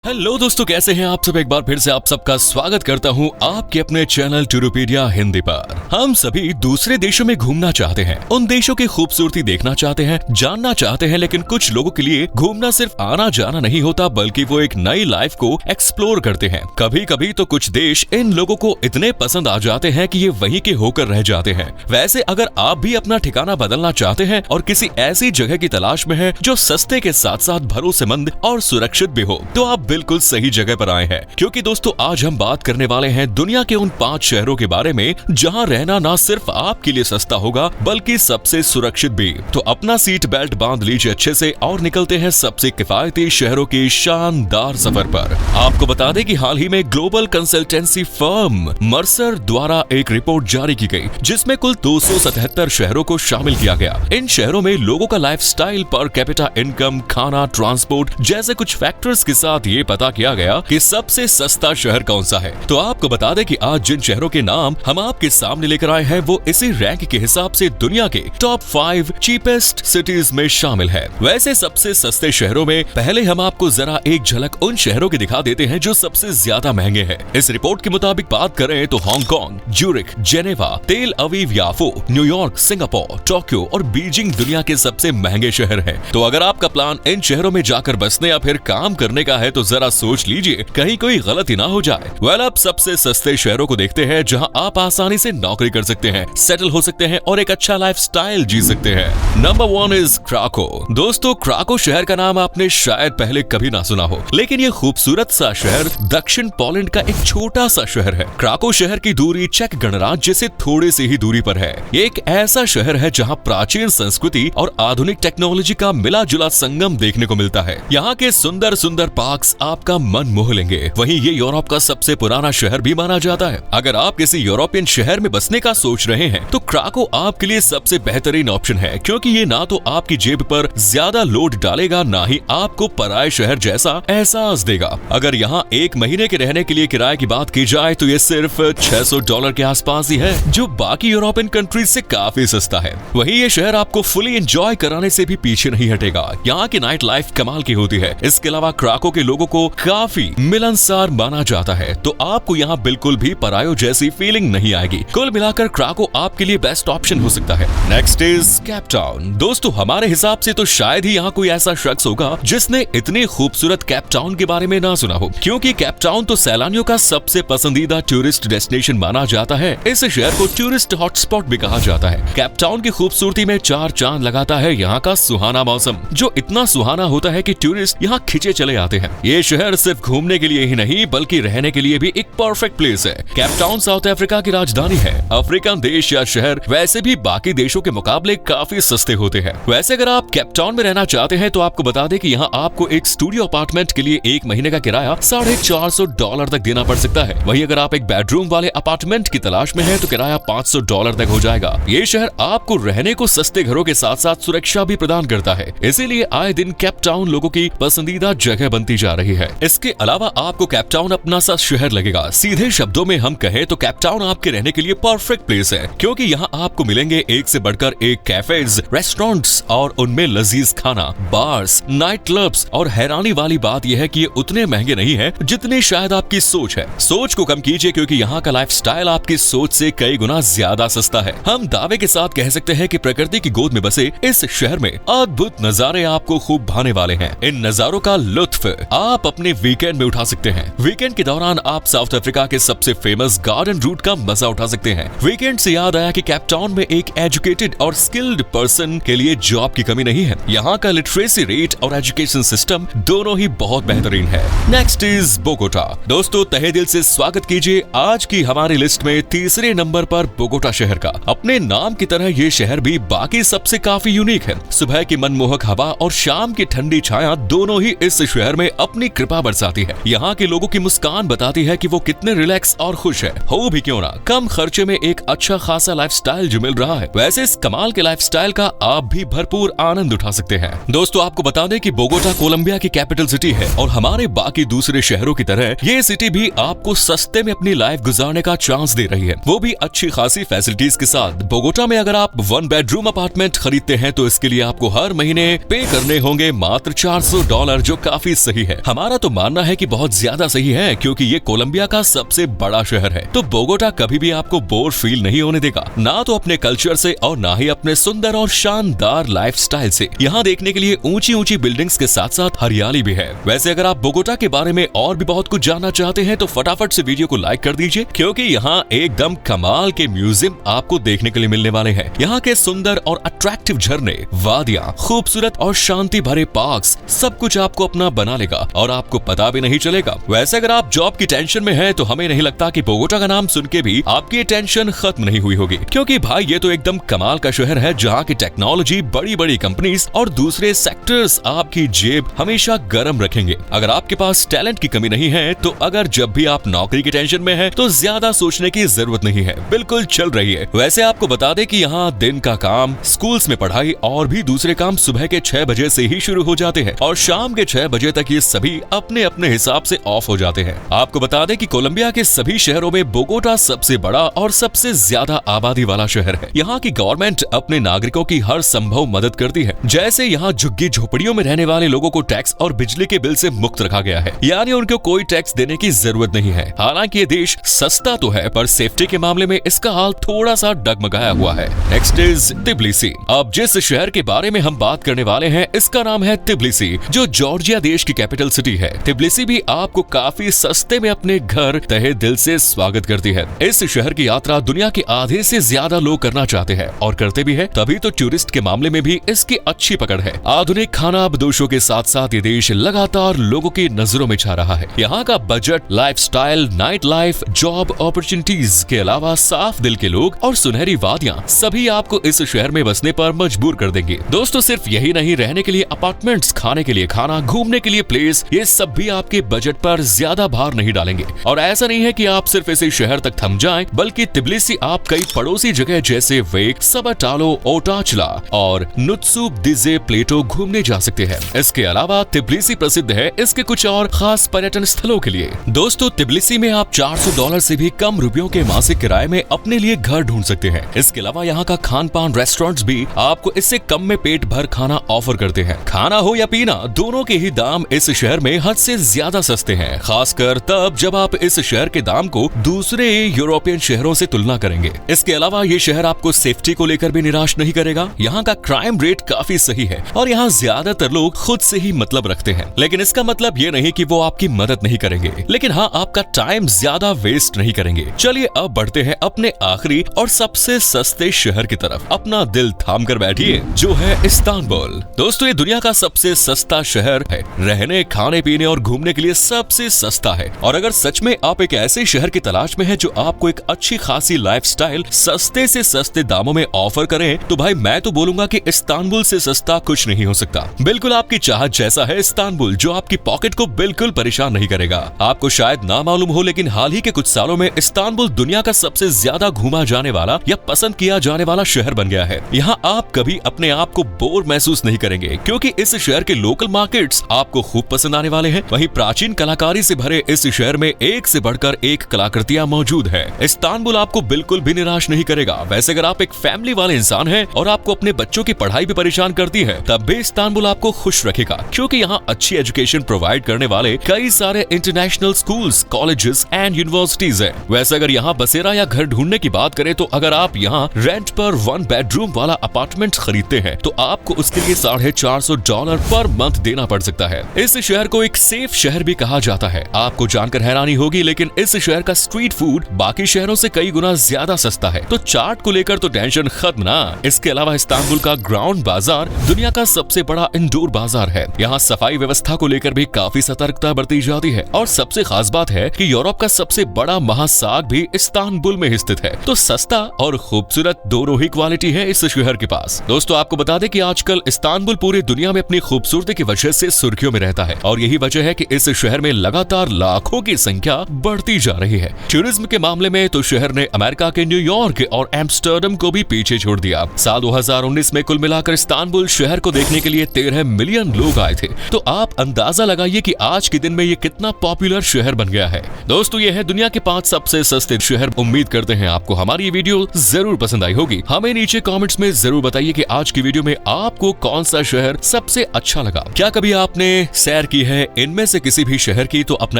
Hello दोस्तों, कैसे हैं आप सब। एक बार फिर से आप सबका स्वागत करता हूं आपके अपने चैनल टूरोपीडिया हिंदी पर। हम सभी दूसरे देशों में घूमना चाहते हैं, उन देशों की खूबसूरती देखना चाहते हैं, जानना चाहते हैं, लेकिन कुछ लोगों के लिए घूमना सिर्फ आना जाना नहीं होता, बल्कि वो एक नई लाइफ को एक्सप्लोर करते हैं। कभी कभी तो कुछ देश इन लोगों को इतने पसंद आ जाते हैं कि ये वहीं के होकर रह जाते हैं। वैसे अगर आप भी अपना ठिकाना बदलना चाहते हैं और किसी ऐसी जगह की तलाश में है जो सस्ते के साथ साथ भरोसेमंद और सुरक्षित भी हो, तो आप बिल्कुल सही जगह पर आए हैं। क्योंकि दोस्तों आज हम बात करने वाले हैं दुनिया के उन 5 शहरों के बारे में जहां रहना ना सिर्फ आपके लिए सस्ता होगा बल्कि सबसे सुरक्षित भी। तो अपना सीट बेल्ट बांध लीजिए अच्छे से और निकलते हैं सबसे किफायती शहरों की शानदार सफर पर। आपको बता दें कि हाल ही में ग्लोबल कंसल्टेंसी फर्म मर्सर द्वारा एक रिपोर्ट जारी की गई जिसमें कुल 277 शहरों को शामिल किया गया। इन शहरों में लोगों का लाइफस्टाइल, पर कैपिटा इनकम, खाना, ट्रांसपोर्ट जैसे कुछ फैक्टर्स के साथ ये पता किया गया कि सबसे सस्ता शहर कौन सा है। तो आपको बता दें कि आज जिन शहरों के नाम हम आपके सामने लेकर आए हैं वो इसी रैंक के हिसाब से दुनिया के टॉप 5 चीपेस्ट सिटीज में शामिल है। वैसे सबसे सस्ते शहरों में पहले हम आपको जरा एक झलक उन शहरों की दिखा देते हैं जो सबसे ज्यादा महंगे हैं। इस रिपोर्ट के मुताबिक बात करें तो हांगकांग, ज्यूरिख, जेनेवा, तेल अवीव याफो, न्यूयॉर्क, सिंगापुर, टोक्यो और बीजिंग दुनिया के सबसे महंगे शहर हैं। तो अगर आपका प्लान इन शहरों में जाकर बसने या फिर काम करने का है तो जरा सोच लीजिए कहीं कोई गलती ना हो जाए। अब सबसे सस्ते शहरों को देखते हैं जहां आप आसानी से नौकरी कर सकते हैं, सेटल हो सकते हैं और एक अच्छा लाइफस्टाइल जी सकते हैं। Number 1 is Krakow. दोस्तों क्राको शहर का नाम आपने शायद पहले कभी ना सुना हो, लेकिन ये खूबसूरत सा शहर दक्षिण पोलैंड का एक छोटा सा शहर है। क्राको शहर की दूरी चेक गणराज्य से थोड़ी सी ही दूरी पर है। ये एक ऐसा शहर है जहाँ प्राचीन संस्कृति और आधुनिक टेक्नोलॉजी का मिला जुला संगम देखने को मिलता है। यहाँ के सुंदर सुंदर पार्क्स आपका मन मोह लेंगे। वहीं ये यूरोप का सबसे पुराना शहर भी माना जाता है। अगर आप किसी यूरोपियन शहर में बसने का सोच रहे हैं तो क्राको आपके लिए सबसे बेहतरीन ऑप्शन है, क्योंकि ये ना तो आपकी जेब पर ज्यादा लोड डालेगा, ना ही आपको पराये शहर जैसा एहसास देगा। अगर यहाँ 1 महीने के रहने के लिए किराए की बात की जाए तो ये सिर्फ $600 के आसपास ही है, जो बाकी यूरोपियन कंट्रीज से काफी सस्ता है। वहीं ये शहर आपको फुली एंजॉय कराने से भी पीछे नहीं हटेगा। यहाँ की नाइट लाइफ कमाल की होती है। इसके अलावा क्राको के लोगों को काफी मिलनसार माना जाता है, तो आपको यहाँ बिल्कुल भी परायो जैसी फीलिंग नहीं आएगी। कुल मिलाकर क्राको आपके लिए बेस्ट ऑप्शन हो सकता है। Next is Cape Town. दोस्तों हमारे हिसाब से तो शायद ही यहाँ कोई ऐसा शख्स होगा जिसने इतनी खूबसूरत केप टाउन के बारे में ना सुना हो, क्योंकि केप टाउन तो सैलानियों का सबसे पसंदीदा टूरिस्ट डेस्टिनेशन माना जाता है। इस शहर को टूरिस्ट हॉटस्पॉट भी कहा जाता है। केप टाउन की खूबसूरती में 4 चांद लगाता है यहाँ का सुहाना मौसम, जो इतना सुहाना होता है कि टूरिस्ट यहाँ खिंचे चले आते हैं। ये शहर सिर्फ घूमने के लिए ही नहीं बल्कि रहने के लिए भी एक परफेक्ट प्लेस है। केप टाउन साउथ अफ्रीका की राजधानी है। अफ्रीकन देश या शहर वैसे भी बाकी देशों के मुकाबले काफी सस्ते होते हैं। वैसे अगर आप केप टाउन में रहना चाहते हैं तो आपको बता दें कि यहाँ आपको एक स्टूडियो अपार्टमेंट के लिए 1 महीने का किराया $450 तक देना पड़ सकता है। वहीं अगर आप एक बेडरूम वाले अपार्टमेंट की तलाश में है तो किराया $500 तक हो जाएगा। ये शहर आपको रहने को सस्ते घरों के साथ साथ सुरक्षा भी प्रदान करता है, इसीलिए आए दिन केप टाउन लोगों की पसंदीदा जगह बनती जा रही है। इसके अलावा आपको केप टाउन अपना सा शहर लगेगा। सीधे शब्दों में हम कहें तो केप टाउन आपके रहने के लिए परफेक्ट प्लेस है, क्योंकि यहाँ आपको मिलेंगे एक से बढ़कर एक कैफेज, रेस्टोरेंट्स और उनमें लजीज खाना, बार्स, नाइट क्लब्स। और हैरानी वाली बात यह है कि ये उतने महंगे नहीं है जितनी शायद आपकी सोच है। सोच को कम कीजिए, क्योंकि यहाँ का लाइफस्टाइल आपकी सोच से कई गुना ज्यादा सस्ता है। हम दावे के साथ कह सकते हैं कि प्रकृति की गोद में बसे इस शहर में अद्भुत नजारे आपको खूब भाने वाले हैं। इन नजारों का लुत्फ आप अपने वीकेंड में उठा सकते हैं। वीकेंड के दौरान आप साउथ अफ्रीका के सबसे फेमस गार्डन रूट का मजा उठा सकते हैं। वीकेंड से याद आया कि केप टाउन में एक एजुकेटेड और स्किल्ड पर्सन के लिए जॉब की कमी नहीं है। यहाँ का लिटरेसी रेट और एजुकेशन सिस्टम दोनों ही बहुत बेहतरीन है। Next is Bogota. दोस्तों तहे दिल से स्वागत कीजिए आज की हमारी लिस्ट में तीसरे नंबर पर बोगोटा शहर का। अपने नाम की तरह ये शहर भी बाकी सबसे काफी यूनिक है। सुबह की मनमोहक हवा और शाम की ठंडी छाया दोनों ही इस शहर में अपनी कृपा बरसाती है। यहाँ के लोगों की मुस्कान बताती है कि वो कितने रिलैक्स और खुश है। हो भी क्यों ना, कम खर्चे में एक अच्छा खासा लाइफस्टाइल जो मिल रहा है। वैसे इस कमाल के लाइफस्टाइल का आप भी भरपूर आनंद उठा सकते हैं। दोस्तों आपको बता दें कि बोगोटा कोलंबिया की कैपिटल सिटी है और हमारे बाकी दूसरे शहरों की तरह ये सिटी भी आपको सस्ते में अपनी लाइफ गुजारने का चांस दे रही है, वो भी अच्छी खासी फैसिलिटीज के साथ। बोगोटा में अगर आप 1 बेडरूम अपार्टमेंट खरीदते हैं तो इसके लिए आपको हर महीने पे करने होंगे मात्र $400, जो काफी सही है। हमारा तो मानना है कि बहुत ज्यादा सही है, क्योंकि ये कोलंबिया का सबसे बड़ा शहर है। तो बोगोटा कभी भी आपको बोर फील नहीं होने देगा, ना तो अपने कल्चर से और ना ही अपने सुंदर और शानदार लाइफस्टाइल से। यहाँ देखने के लिए ऊंची ऊंची बिल्डिंग्स के साथ साथ हरियाली भी है। वैसे अगर आप बोगोटा के बारे में और भी बहुत कुछ जानना चाहते हैं तो फटाफट से वीडियो को लाइक कर दीजिए, क्योंकि यहाँ एकदम कमाल के म्यूजियम आपको देखने के लिए मिलने वाले हैं। यहाँ के सुंदर और अट्रैक्टिव झरने, वादियाँ, खूबसूरत और शांति भरे पार्क्स, सब कुछ आपको अपना बना लेगा और आपको पता भी नहीं चलेगा। वैसे अगर आप जॉब की टेंशन में हैं तो हमें नहीं लगता कि बोगोटा का नाम सुन के भी आपकी टेंशन खत्म नहीं हुई होगी, क्योंकि भाई ये तो एकदम कमाल का शहर है, जहाँ की टेक्नोलॉजी, बड़ी बड़ी कंपनीज और दूसरे सेक्टर्स आपकी जेब हमेशा गर्म रखेंगे। अगर आपके पास टैलेंट की कमी नहीं है तो अगर जब भी आप नौकरी की टेंशन में हैं तो ज्यादा सोचने की जरूरत नहीं है, बिल्कुल चल रही है। वैसे आपको बता दें कि यहाँ दिन का काम, स्कूल्स में पढ़ाई और भी दूसरे काम सुबह के 6 बजे से ही शुरू हो जाते हैं और शाम के 6 बजे तक ये सभी अपने अपने हिसाब से ऑफ हो जाते हैं। आपको बता दें कि कोलंबिया के सभी शहरों में बोगोटा सबसे बड़ा और सबसे ज्यादा आबादी वाला शहर है। यहाँ की गवर्नमेंट अपने नागरिकों की हर संभव मदद करती है। जैसे यहाँ झुग्गी झोपड़ियों में रहने वाले लोगों को टैक्स और बिजली के बिल से मुक्त रखा गया है, यानी उनको कोई टैक्स देने की जरूरत नहीं है। हालांकि ये देश सस्ता तो है, पर सेफ्टी के मामले में इसका हाल थोड़ा सा डगमगाया हुआ है। Next is Tbilisi. अब जिस शहर के बारे में हम बात करने वाले हैं इसका नाम है तिब्लिसी, जो जॉर्जिया देश की कैपिटल सिटी है। तिब्लिसी भी आपको काफी सस्ते में अपने घर तहे दिल से स्वागत करती है। इस शहर की यात्रा दुनिया के आधे से ज्यादा लोग करना चाहते हैं और करते भी हैं, तभी तो टूरिस्ट के मामले में भी इसकी अच्छी पकड़ है। आधुनिक खानाबदोशों के साथ साथ ये देश लगातार लोगों की नजरों में छा रहा है। यहाँ का budget, lifestyle, night life, job opportunities के अलावा साफ दिल के लोग और सुनहरी वादियाँ सभी आपको इस शहर में बसने पर मजबूर कर देंगे। दोस्तों सिर्फ यही नहीं, रहने के लिए अपार्टमेंट्स, खाने के लिए खाना, घूमने के लिए प्लेस, ये सब भी आपके बजट पर ज्यादा भार नहीं डालेंगे। और ऐसा नहीं है कि आप सिर्फ इसी शहर तक थम जाएं, बल्कि तिब्लिसी आप कई पड़ोसी जगह जैसे वेक, सबटालो, ओटाचला और नुत्सु दिजे प्लेटो घूमने जा सकते हैं। इसके अलावा तिब्लिसी प्रसिद्ध है इसके कुछ और खास पर्यटन स्थलों के लिए। दोस्तों तिब्लिसी में आप $400 से भी कम रुपयों के मासिक किराए में अपने लिए घर ढूंढ सकते हैं। इसके अलावा यहाँ का खान पान रेस्टोरेंट्स भी आपको इससे कम में पेट भर खाना ऑफर करते हैं। खाना हो या पीना, दोनों के ही दाम इस शहर में हद से ज्यादा सस्ते हैं, खासकर तब जब आप इस शहर के दाम को दूसरे यूरोपियन शहरों से तुलना करेंगे। इसके अलावा ये शहर आपको सेफ्टी को लेकर भी निराश नहीं करेगा। यहाँ का क्राइम रेट काफी सही है और यहाँ ज्यादातर लोग खुद से ही मतलब रखते हैं, लेकिन इसका मतलब ये नहीं कि वो आपकी मदद नहीं करेंगे, लेकिन हाँ आपका टाइम ज्यादा वेस्ट नहीं करेंगे। चलिए अब बढ़ते हैं अपने आखिरी और सबसे सस्ते शहर की तरफ। अपना दिल थाम कर बैठिए, जो है इस्तांबुल। दोस्तों ये दुनिया का सबसे सस्ता शहर है, रहने, खाने पीने और घूमने के लिए सबसे सस्ता है। और अगर सच में आप एक ऐसे शहर की तलाश में हैं जो आपको एक अच्छी खासी लाइफस्टाइल सस्ते से सस्ते दामों में ऑफर करें, तो भाई मैं तो बोलूंगा कि इस्तांबुल से सस्ता कुछ नहीं हो सकता। बिल्कुल आपकी चाहत जैसा है इस्तांबुल, जो आपकी पॉकेट को बिल्कुल परेशान नहीं करेगा। आपको शायद ना मालूम हो, लेकिन हाल ही के कुछ सालों में इस्तांबुल दुनिया का सबसे ज्यादा घूमा जाने वाला या पसंद किया जाने वाला शहर बन गया है। यहाँ आप कभी अपने आप को बोर महसूस नहीं करेंगे, क्योंकि इस शहर के लोकल मार्केट्स आपको खूब पसंद आने वाले हैं। वहीं प्राचीन कलाकारी से भरे इस शहर में एक से बढ़कर एक कलाकृतियां मौजूद है। इस्तांबुल आपको बिल्कुल भी निराश नहीं करेगा। वैसे अगर आप एक फैमिली वाले इंसान हैं और आपको अपने बच्चों की पढ़ाई भी परेशान करती है, तब भी इस्तांबुल आपको खुश रखेगा, क्योंकि यहाँ अच्छी एजुकेशन प्रोवाइड करने वाले कई सारे international schools, colleges and universities है। वैसे अगर यहाँ बसेरा या घर ढूंढने की बात करें, तो अगर आप यहाँ रेंट पर 1 बेडरूम वाला अपार्टमेंट खरीदते हैं तो आपको उसके लिए $450 पर मंथ देना पड़ सकता है। इस शहर को एक सेफ शहर भी कहा जाता है। आपको जानकर हैरानी होगी, लेकिन इस शहर का स्ट्रीट फूड बाकी शहरों से कई गुना ज्यादा सस्ता है, तो चाट को लेकर तो टेंशन खत्म ना। इसके अलावा इस्तांबुल का ग्राउंड बाजार दुनिया का सबसे बड़ा इंडोर बाजार है। यहाँ सफाई व्यवस्था को लेकर भी काफी सतर्कता बरती जाती है। और सबसे खास बात है कि यूरोप का सबसे बड़ा महासाग भी इस्तांबुल में स्थित है। तो सस्ता और खूबसूरत दोनों ही क्वालिटी है इस शहर के पास। दोस्तों आपको बता दें कि आजकल इस्तांबुल पूरी दुनिया में अपनी खूबसूरती की वजह से सुर्खियों में रहता है, और यही वजह है कि इस शहर में लगातार लाखों की संख्या बढ़ती जा रही है। टूरिज्म के मामले में तो शहर ने अमेरिका के न्यूयॉर्क और एम्स्टर्डम को भी पीछे छोड़ दिया। साल 2019 में कुल मिलाकर इस्तांबुल शहर को देखने के लिए 13 मिलियन लोग आए थे। तो आप अंदाजा लगाइए कि आज के दिन में ये कितना पॉपुलर शहर बन गया है। दोस्तों ये है दुनिया के 5 सबसे सस्ते शहर। उम्मीद करते हैं आपको हमारी ये वीडियो जरूर पसंद आई होगी। हमें नीचे कमेंट्स में जरूर बताइए कि आज की वीडियो में आपको कौन सा शहर सबसे अच्छा लगा। क्या कभी आपने सैर की की है, इनमें से किसी भी शहर की, तो अपना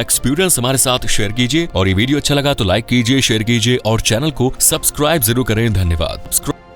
एक्सपीरियंस हमारे साथ शेयर कीजिए। और ये वीडियो अच्छा लगा तो लाइक कीजिए, शेयर कीजिए और चैनल को सब्सक्राइब जरूर करें। धन्यवाद।